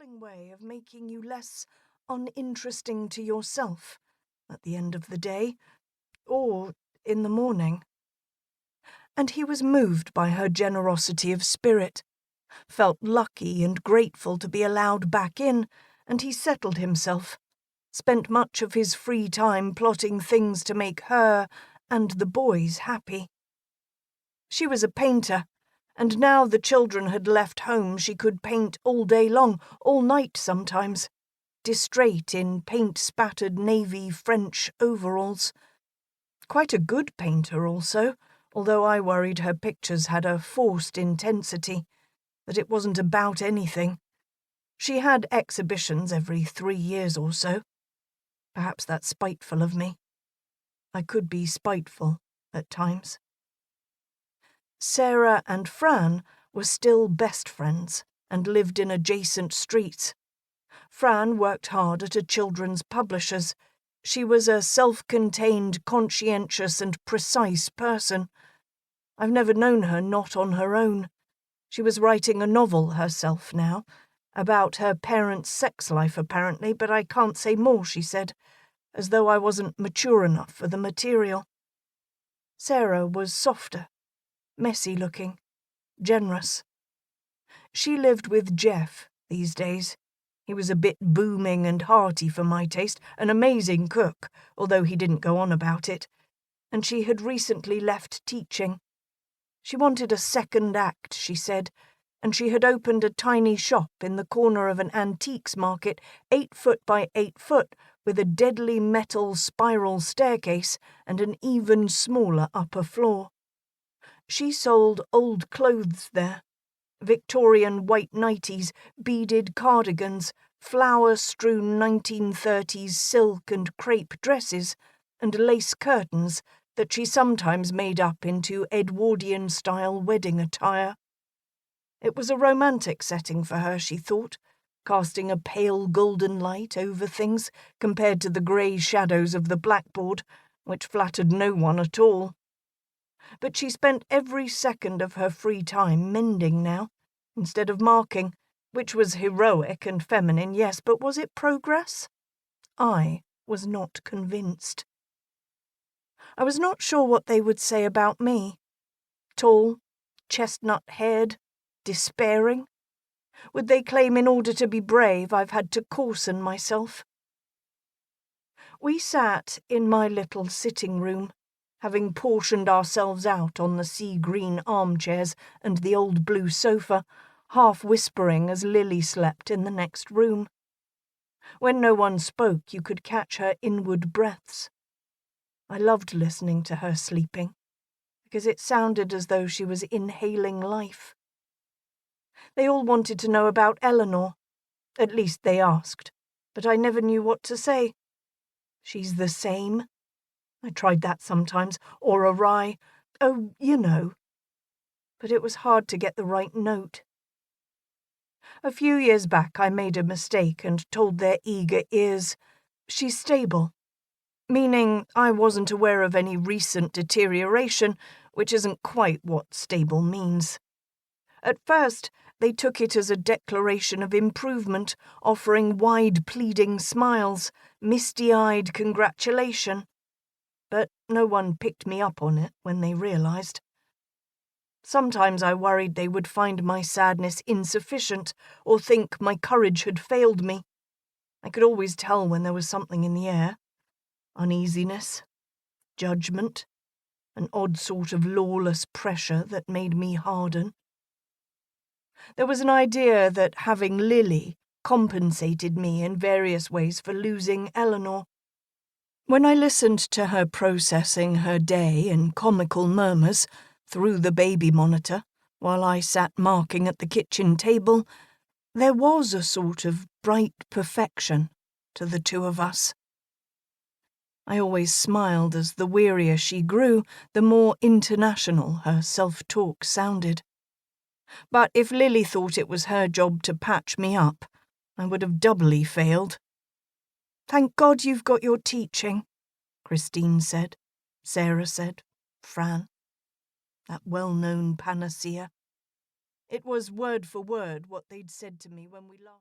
appalling way of making you less uninteresting to yourself at the end of the day, or in the morning. And he was moved by her generosity of spirit, felt lucky and grateful to be allowed back in, and he settled himself, spent much of his free time plotting things to make her and the boys happy. She was a painter, and now the children had left home she could paint all day long, all night sometimes, distrait in paint-spattered navy French overalls. Quite a good painter also, although I worried her pictures had a forced intensity, that it wasn't about anything. She had exhibitions every 3 years or so. Perhaps that's spiteful of me. I could be spiteful at times. Sarah and Fran were still best friends and lived in adjacent streets. Fran worked hard at a children's publisher's. She was a self-contained, conscientious and precise person. I've never known her not on her own. She was writing a novel herself now, about her parents' sex life apparently, but I can't say more, she said, as though I wasn't mature enough for the material. Sarah was softer, messy-looking, generous. She lived with Jeff these days. He was a bit booming and hearty for my taste, an amazing cook, although he didn't go on about it, and she had recently left teaching. She wanted a second act, she said, and she had opened a tiny shop in the corner of an antiques market, 8 foot by 8 foot, with a deadly metal spiral staircase and an even smaller upper floor. She sold old clothes there, Victorian white nighties, beaded cardigans, flower-strewn 1930s silk and crepe dresses, and lace curtains that she sometimes made up into Edwardian-style wedding attire. It was a romantic setting for her, she thought, casting a pale golden light over things compared to the grey shadows of the blackboard, which flattered no one at all. But she spent every second of her free time mending now, instead of marking, which was heroic and feminine, yes, but was it progress? I was not convinced. I was not sure what they would say about me. Tall, chestnut-haired, despairing. Would they claim in order to be brave I've had to coarsen myself? We sat in my little sitting room, having portioned ourselves out on the sea-green armchairs and the old blue sofa, half whispering as Lily slept in the next room. When no one spoke, you could catch her inward breaths. I loved listening to her sleeping, because it sounded as though she was inhaling life. They all wanted to know about Eleanor. At least they asked, but I never knew what to say. She's the same. I tried that sometimes, or a wry, oh, you know. But it was hard to get the right note. A few years back I made a mistake and told their eager ears, she's stable, meaning I wasn't aware of any recent deterioration, which isn't quite what stable means. At first, they took it as a declaration of improvement, offering wide pleading smiles, misty-eyed congratulation. But no one picked me up on it when they realized. Sometimes I worried they would find my sadness insufficient or think my courage had failed me. I could always tell when there was something in the air. Uneasiness, judgment, an odd sort of lawless pressure that made me harden. There was an idea that having Lily compensated me in various ways for losing Eleanor. When I listened to her processing her day in comical murmurs through the baby monitor, while I sat marking at the kitchen table, there was a sort of bright perfection to the two of us. I always smiled as the wearier she grew, the more international her self-talk sounded. But if Lily thought it was her job to patch me up, I would have doubly failed. "Thank God you've got your teaching," Christine said, Sarah said, Fran. That well-known panacea. It was word for word what they'd said to me when we last...